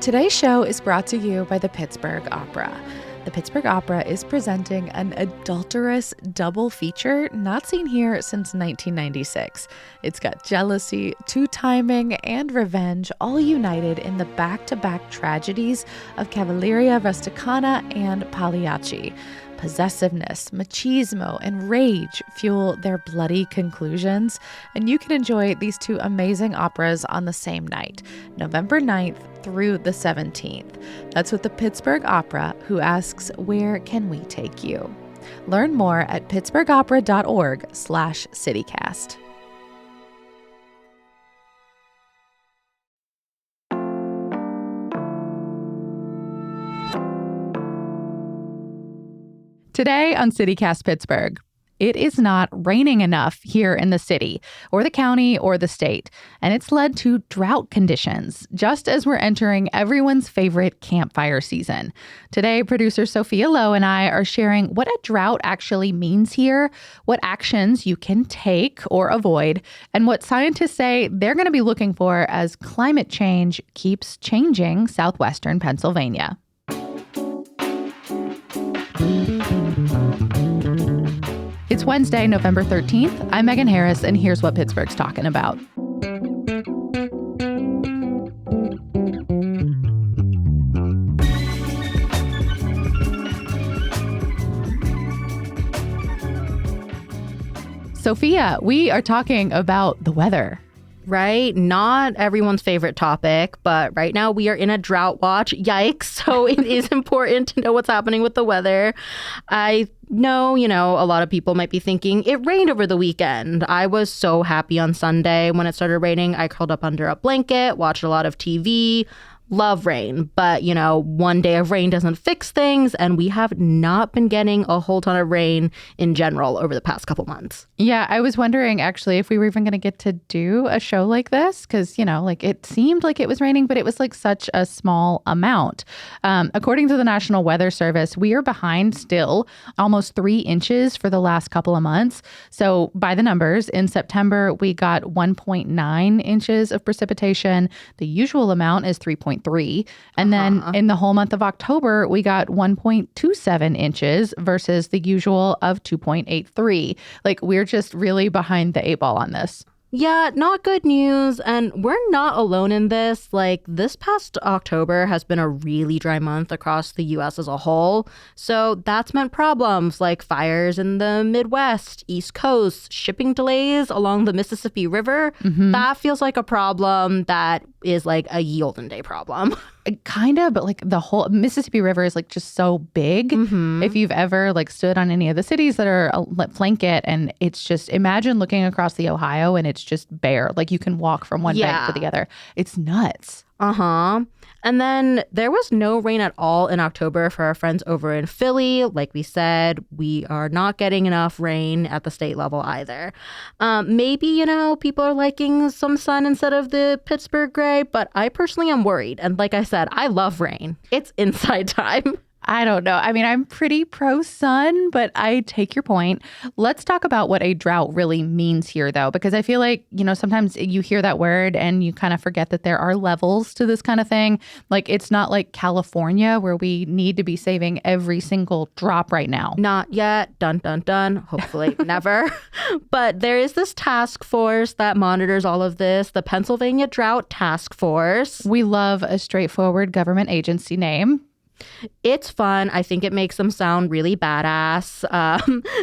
Today's show is brought to you by the Pittsburgh Opera. The Pittsburgh Opera is presenting an adulterous double feature not seen here since 1996. It's got jealousy, two-timing, and revenge all united in the back-to-back tragedies of Cavalleria Rusticana and Pagliacci. Possessiveness, machismo, and rage fuel their bloody conclusions, and you can enjoy these two amazing operas on the same night, November 9th through the 17th. That's with the Pittsburgh Opera, who asks, where can we take you? Learn more at pittsburghopera.org/citycast. Today on CityCast Pittsburgh, it is not raining enough here in the city, or the county, or the state, and it's led to drought conditions, just as we're entering everyone's favorite campfire season. Today, producer Sophia and I are sharing what a drought actually means here, what actions you can take or avoid, and what scientists say they're going to be looking for as climate change keeps changing Southwestern Pennsylvania. It's Wednesday, November 13th. I'm Megan Harris, and here's what Pittsburgh's talking about. Sophia, we are talking about the weather. Right? Not everyone's favorite topic, but right now we are in a drought watch. Yikes. So it is important to know what's happening with the weather. I know, a lot of people might be thinking it rained over the weekend. I was so happy on Sunday when it started raining. I curled up under a blanket, watched a lot of TV. Love rain, but one day of rain doesn't fix things, and we have not been getting a whole ton of rain in general over the past couple months. Yeah, I was wondering actually if we were even going to get to do a show like this, because it seemed like it was raining, but it was like such a small amount. According to the National Weather Service, we are behind still almost 3 inches for the last couple of months. So by the numbers, in September we got 1.9 inches of precipitation. The usual amount is 3.3. And then in the whole month of October, we got 1.27 inches versus the usual of 2.83. We're just really behind the 8 ball on this. Yeah, not good news. And we're not alone in this. This past October has been a really dry month across the U.S. as a whole. So that's meant problems like fires in the Midwest, East Coast, shipping delays along the Mississippi River. Mm-hmm. That feels like a problem that is a Yielden Day problem. Kind of, but the whole Mississippi River is just so big. Mm-hmm. If you've ever stood on any of the cities that are flank it, and it's just, imagine looking across the Ohio and it's just bare. You can walk from one bank to the other. It's nuts. And then there was no rain at all in October for our friends over in Philly. Like we said, we are not getting enough rain at the state level either. Maybe, people are liking some sun instead of the Pittsburgh gray, but I personally am worried. And like I said, I love rain. It's inside time. I don't know. I mean, I'm pretty pro-sun, but I take your point. Let's talk about what a drought really means here, though, because I feel like, sometimes you hear that word and you kind of forget that there are levels to this kind of thing. It's not like California where we need to be saving every single drop right now. Not yet. Dun, dun, dun. Hopefully never. But there is this task force that monitors all of this, the Pennsylvania Drought Task Force. We love a straightforward government agency name. It's fun. I think it makes them sound really badass.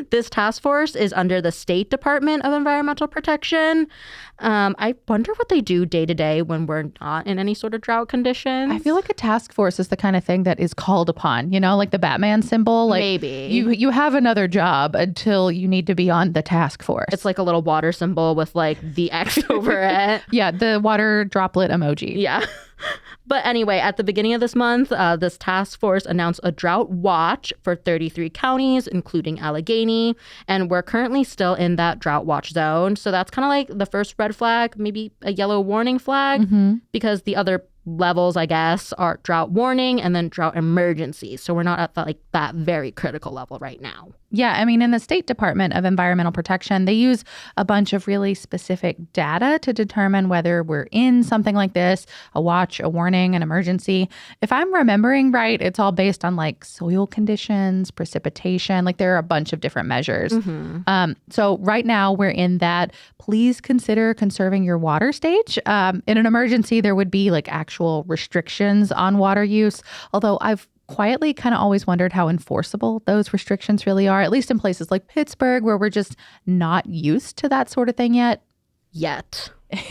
This task force is under the State Department of Environmental Protection. I wonder what they do day to day when we're not in any sort of drought conditions. I feel like a task force is the kind of thing that is called upon, like the Batman symbol. Maybe. You have another job until you need to be on the task force. It's like a little water symbol with the X over it. Yeah, the water droplet emoji. Yeah. But anyway, at the beginning of this month, this task force announced a drought watch for 33 counties, including Allegheny. And we're currently still in that drought watch zone. So that's kind of like the first red flag, maybe a yellow warning flag, because the other levels, I guess, are drought warning and then drought emergency. So we're not at that very critical level right now. Yeah, I mean, in the State Department of Environmental Protection, they use a bunch of really specific data to determine whether we're in something like this, a watch, a warning, an emergency. If I'm remembering right, it's all based on like soil conditions, precipitation, like there are a bunch of different measures. So right now we're in that please consider conserving your water stage. In an emergency, there would be like actual restrictions on water use, although I've quietly kind of always wondered how enforceable those restrictions really are, at least in places like Pittsburgh, where we're just not used to that sort of thing yet.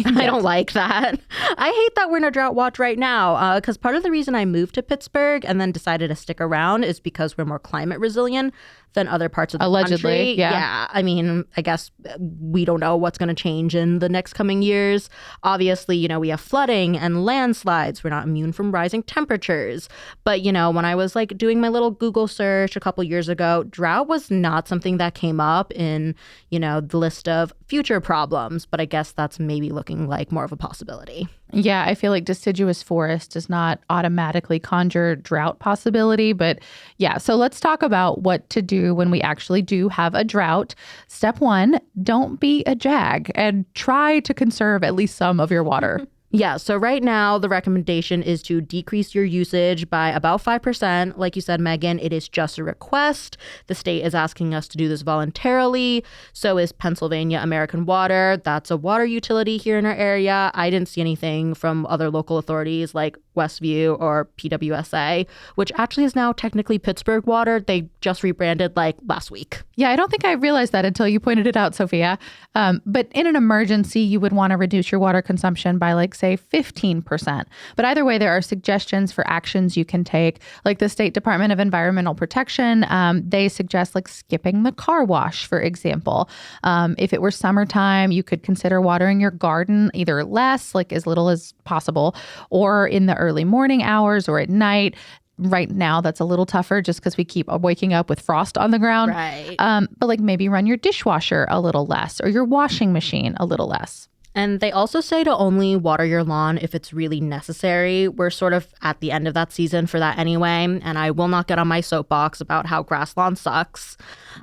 I don't like that. I hate that we're in a drought watch right now because part of the reason I moved to Pittsburgh and then decided to stick around is because we're more climate resilient than other parts of the country. Yeah. I mean, I guess we don't know what's going to change in the next coming years. Obviously, we have flooding and landslides. We're not immune from rising temperatures. But, when I was like doing my little Google search a couple years ago, drought was not something that came up in, the list of future problems. But I guess that's maybe looking like more of a possibility. Yeah, I feel like deciduous forest does not automatically conjure drought possibility. But yeah, so let's talk about what to do when we actually do have a drought. Step 1, don't be a jag and try to conserve at least some of your water. Yeah, so right now the recommendation is to decrease your usage by about 5%. Like you said, Megan, it is just a request. The state is asking us to do this voluntarily. So is Pennsylvania American Water. That's a water utility here in our area. I didn't see anything from other local authorities like Westview or PWSA, which actually is now technically Pittsburgh Water. They just rebranded last week. Yeah, I don't think I realized that until you pointed it out, Sophia. But in an emergency, you would want to reduce your water consumption by say 15%. But either way, there are suggestions for actions you can take. Like the State Department of Environmental Protection, they suggest skipping the car wash, for example. If it were summertime, you could consider watering your garden either less, as little as possible, or in the early morning hours or at night. Right now, that's a little tougher just because we keep waking up with frost on the ground. Right. But maybe run your dishwasher a little less or your washing machine a little less. And they also say to only water your lawn if it's really necessary. We're sort of at the end of that season for that anyway. And I will not get on my soapbox about how grass lawn sucks.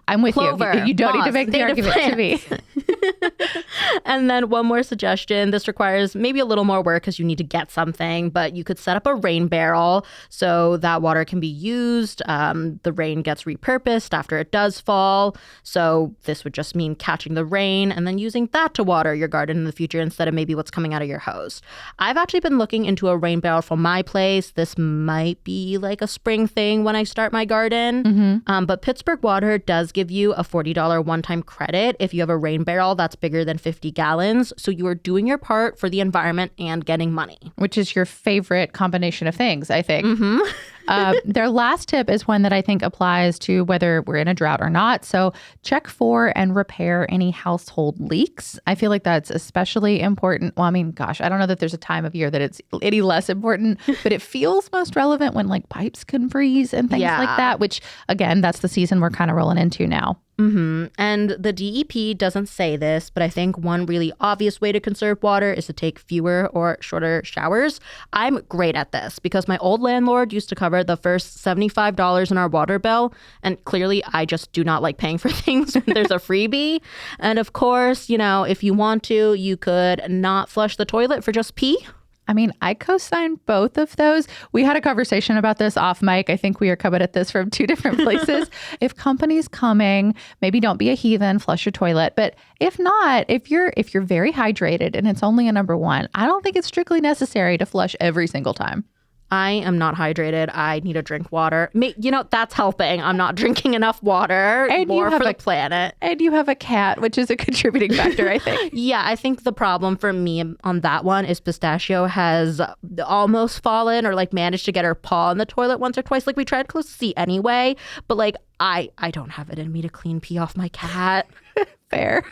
I'm with Clover, you. You don't need to make the argument to me. And then one more suggestion. This requires maybe a little more work because you need to get something, but you could set up a rain barrel so that water can be used. The rain gets repurposed after it does fall. So this would just mean catching the rain and then using that to water your garden in the future instead of maybe what's coming out of your hose. I've actually been looking into a rain barrel for my place. This might be a spring thing when I start my garden. But Pittsburgh Water does give you a $40 one-time credit if you have a rain barrel that's bigger than 50 gallons. So you are doing your part for the environment and getting money. Which is your favorite combination of things, I think. Their last tip is one that I think applies to whether we're in a drought or not. So check for and repair any household leaks. I feel like that's especially important. Well, I mean, gosh, I don't know that there's a time of year that it's any less important, but it feels most relevant when pipes can freeze and things like that, which again, that's the season we're kind of rolling into now. And the DEP doesn't say this, but I think one really obvious way to conserve water is to take fewer or shorter showers. I'm great at this because my old landlord used to cover the first $75 in our water bill. And clearly, I just do not like paying for things when there's a freebie. And of course, if you want to, you could not flush the toilet for just pee. I mean, I co-sign both of those. We had a conversation about this off mic. I think we are coming at this from two different places. If company's coming, maybe don't be a heathen, flush your toilet. But if not, if you're very hydrated and it's only a number 1, I don't think it's strictly necessary to flush every single time. I am not hydrated. I need to drink water. That's helping. I'm not drinking enough water. And more for the planet. And you have a cat, which is a contributing factor, I think. Yeah, I think the problem for me on that one is Pistachio has almost fallen or managed to get her paw in the toilet once or twice. We tried close to see anyway. But I don't have it in me to clean pee off my cat. Fair.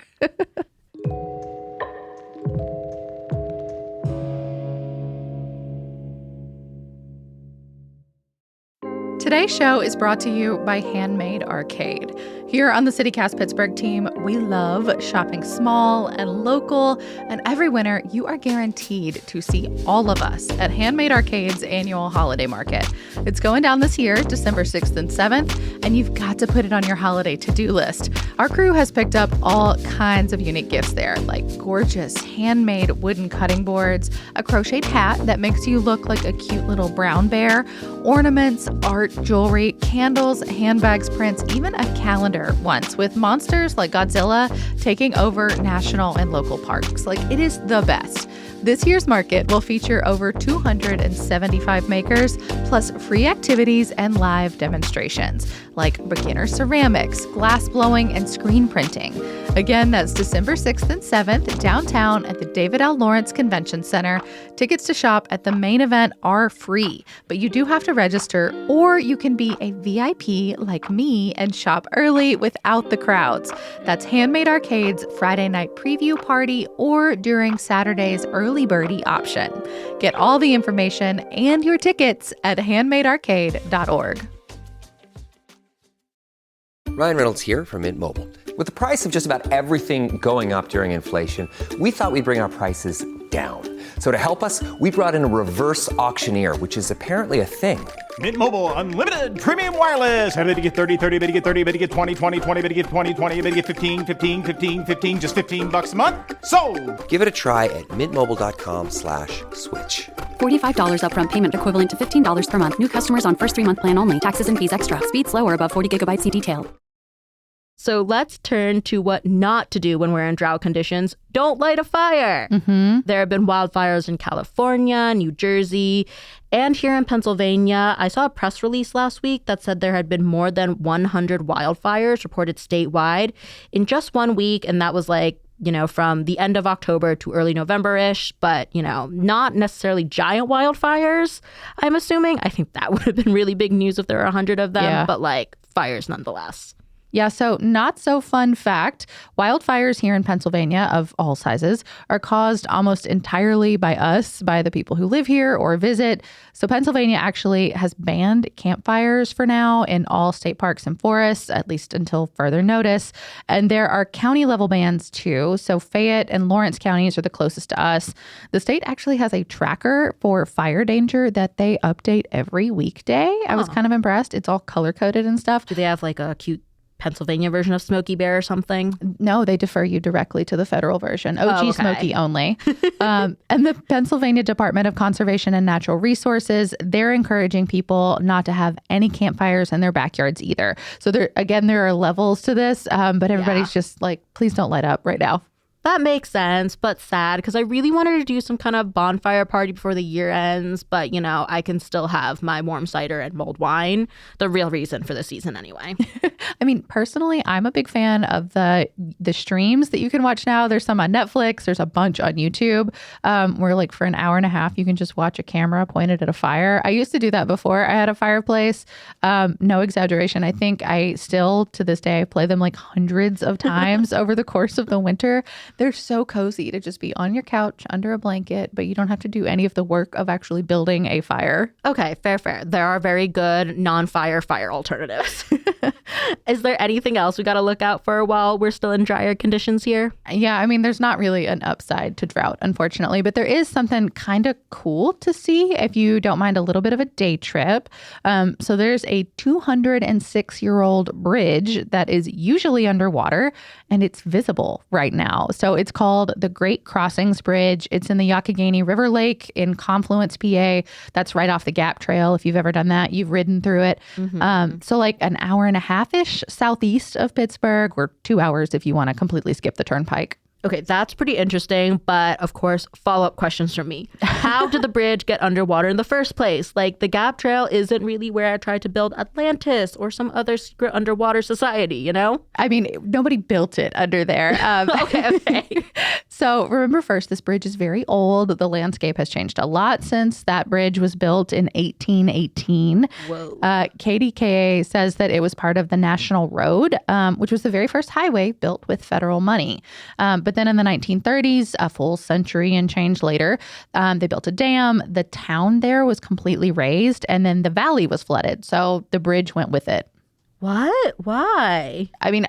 Today's show is brought to you by Handmade Arcade. Here on the CityCast Pittsburgh team, we love shopping small and local, and every winter you are guaranteed to see all of us at Handmade Arcade's annual holiday market. It's going down this year, December 6th and 7th, and you've got to put it on your holiday to-do list. Our crew has picked up all kinds of unique gifts there, like gorgeous handmade wooden cutting boards, a crocheted hat that makes you look like a cute little brown bear, ornaments, art, jewelry, candles, handbags, prints, even a calendar once with monsters like Godzilla taking over national and local parks. Like, it is the best. This year's market will feature over 275 makers, plus free activities and live demonstrations like beginner ceramics, glass blowing, and screen printing. Again, that's December 6th and 7th downtown at the David L. Lawrence Convention Center. Tickets to shop at the main event are free, but you do have to register, or you can be a VIP like me and shop early without the crowds. That's Handmade Arcade's Friday night preview party or during Saturday's early birdie option. Get all the information and your tickets at handmadearcade.org. Ryan Reynolds here from Mint Mobile. With the price of just about everything going up during inflation, we thought we'd bring our prices down. So to help us, we brought in a reverse auctioneer, which is apparently a thing. Mint Mobile Unlimited Premium Wireless. How to get 30, 30, bit to get 30, bit to get 20, 20, 20, bit to get 20, 20, bit to get 15, 15, 15, 15, just $15 a month? Sold! Give it a try at mintmobile.com/switch. $45 upfront payment equivalent to $15 per month. New customers on first 3-month plan only. Taxes and fees extra. Speed slower above 40 gigabytes. See detail. So let's turn to what not to do when we're in drought conditions. Don't light a fire. There have been wildfires in California, New Jersey, and here in Pennsylvania. I saw a press release last week that said there had been more than 100 wildfires reported statewide in just 1 week. And that was from the end of October to early November-ish, but, not necessarily giant wildfires, I'm assuming. I think that would have been really big news if there were 100 of them, but fires nonetheless. Yeah, so not so fun fact, wildfires here in Pennsylvania of all sizes are caused almost entirely by us, by the people who live here or visit. So Pennsylvania actually has banned campfires for now in all state parks and forests, at least until further notice. And there are county level bans too. So Fayette and Lawrence counties are the closest to us. The state actually has a tracker for fire danger that they update every weekday. I was kind of impressed. It's all color coded and stuff. Do they have a cute Pennsylvania version of Smokey Bear or something? No, they defer you directly to the federal version. OG Smokey only. And the Pennsylvania Department of Conservation and Natural Resources, they're encouraging people not to have any campfires in their backyards either. So there are levels to this, but everybody's just please don't light up right now. That makes sense, but sad because I really wanted to do some kind of bonfire party before the year ends. But, I can still have my warm cider and mulled wine. The real reason for the season anyway. I mean, personally, I'm a big fan of the streams that you can watch now. There's some on Netflix. There's a bunch on YouTube where for an hour and a half, you can just watch a camera pointed at a fire. I used to do that before I had a fireplace. No exaggeration. I think I still, to this day, play them hundreds of times over the course of the winter. They're so cozy to just be on your couch under a blanket, but you don't have to do any of the work of actually building a fire. Okay, fair. There are very good non-fire fire alternatives. Is there anything else we got to look out for while we're still in drier conditions here? Yeah, I mean, there's not really an upside to drought, unfortunately, but there is something kind of cool to see if you don't mind a little bit of a day trip. So there's a 206-year-old bridge that is usually underwater, and it's visible right now. So it's called the Great Crossings Bridge. It's in the Youghiogheny River Lake in Confluence, PA. That's right off the Gap Trail. If you've ever done that, you've ridden through it. So an hour and a half-ish southeast of Pittsburgh, or 2 hours if you want to completely skip the turnpike. Okay, that's pretty interesting, but of course, follow-up questions from me. How did the bridge get underwater in the first place? The Gap Trail isn't really where I tried to build Atlantis or some other secret underwater society, I mean, nobody built it under there. Okay. So remember first, this bridge is very old. The landscape has changed a lot since that bridge was built in 1818. Whoa. KDKA says that it was part of the National Road, which was the very first highway built with federal money. But But then in the 1930s, a full century and change later, they built a dam. The town there was completely raised, and then the valley was flooded. So the bridge went with it. What? Why? I mean,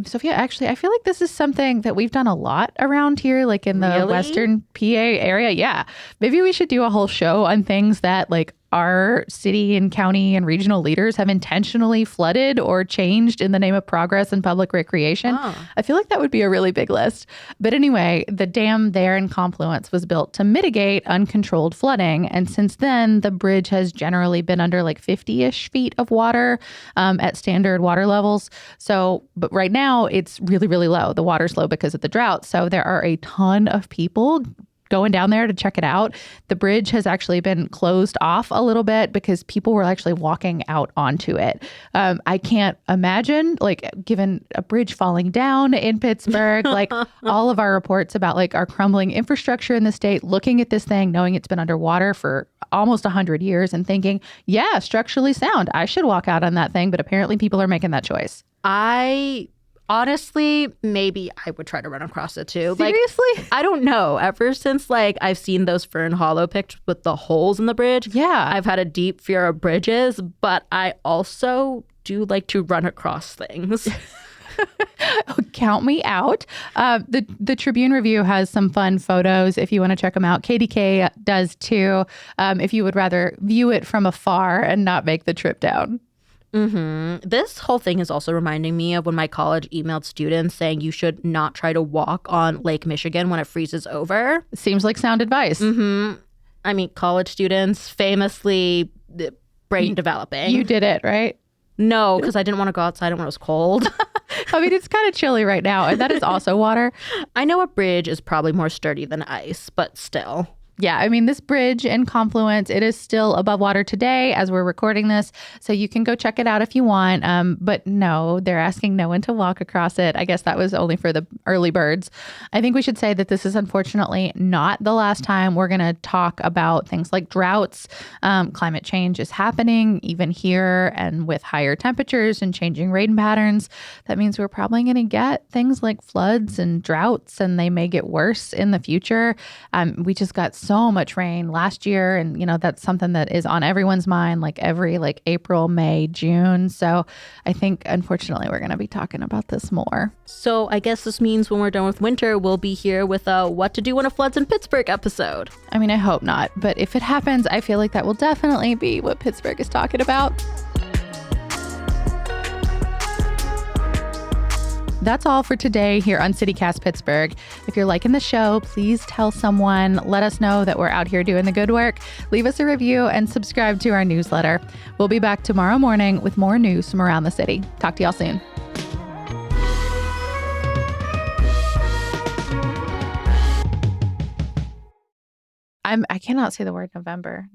Sophia, actually, I feel like this is something that we've done a lot around here, like in the Really? Western PA area. Yeah. Maybe we should do a whole show on things that like our city and county and regional leaders have intentionally flooded or changed in the name of progress and public recreation. Oh. I feel like that would be a really big list. But anyway, the dam there in Confluence was built to mitigate uncontrolled flooding. And since then, the bridge has generally been under like 50-ish feet of water at standard water levels. So, but right now it's really, really low. The water's low because of the drought. So there are a ton of people going down there to check it out. The bridge has actually been closed off a little bit because people were actually walking out onto it. I can't imagine, like, given a bridge falling down in Pittsburgh, like all of our reports about like our crumbling infrastructure in the state, looking at this thing, knowing it's been underwater for almost 100 years and thinking, yeah, structurally sound. I should walk out on that thing. But apparently people are making that choice. Honestly, maybe I would try to run across it too. Seriously? Like, I don't know. Ever since like I've seen those Fern Hollow pictures with the holes in the bridge, Yeah. I've had a deep fear of bridges, but I also do like to run across things. Count me out. The Tribune Review has some fun photos if you want to check them out. KDK does too, if you would rather view it from afar and not make the trip down. This whole thing is also reminding me of when my college emailed students saying you should not try to walk on Lake Michigan when it freezes over. Seems like sound advice. I mean, college students famously brain developing. You did it, right? No, because I didn't want to go outside when it was cold. I mean, it's kind of chilly right now, and that is also water. I know a bridge is probably more sturdy than ice, but still. Yeah, I mean, this bridge in Confluence, it is still above water today as we're recording this. So you can go check it out if you want. But no, they're asking no one to walk across it. I guess that was only for the early birds. I think we should say that this is unfortunately not the last time we're going to talk about things like droughts. Climate change is happening even here, and with higher temperatures and changing rain patterns. That means we're probably going to get things like floods and droughts, and they may get worse in the future. We just got so much rain last year, and that's something that is on everyone's mind, like every April, May, June. So I think unfortunately we're going to be talking about this more. So I guess this means when we're done with winter, we'll be here with a What to Do When It Floods in Pittsburgh episode. I mean, I hope not, but if it happens, I feel like that will definitely be what Pittsburgh is talking about. That's all for today here on CityCast Pittsburgh. If you're liking the show, please tell someone. Let us know that we're out here doing the good work. Leave us a review and subscribe to our newsletter. We'll be back tomorrow morning with more news from around the city. Talk to y'all soon. I cannot say the word November.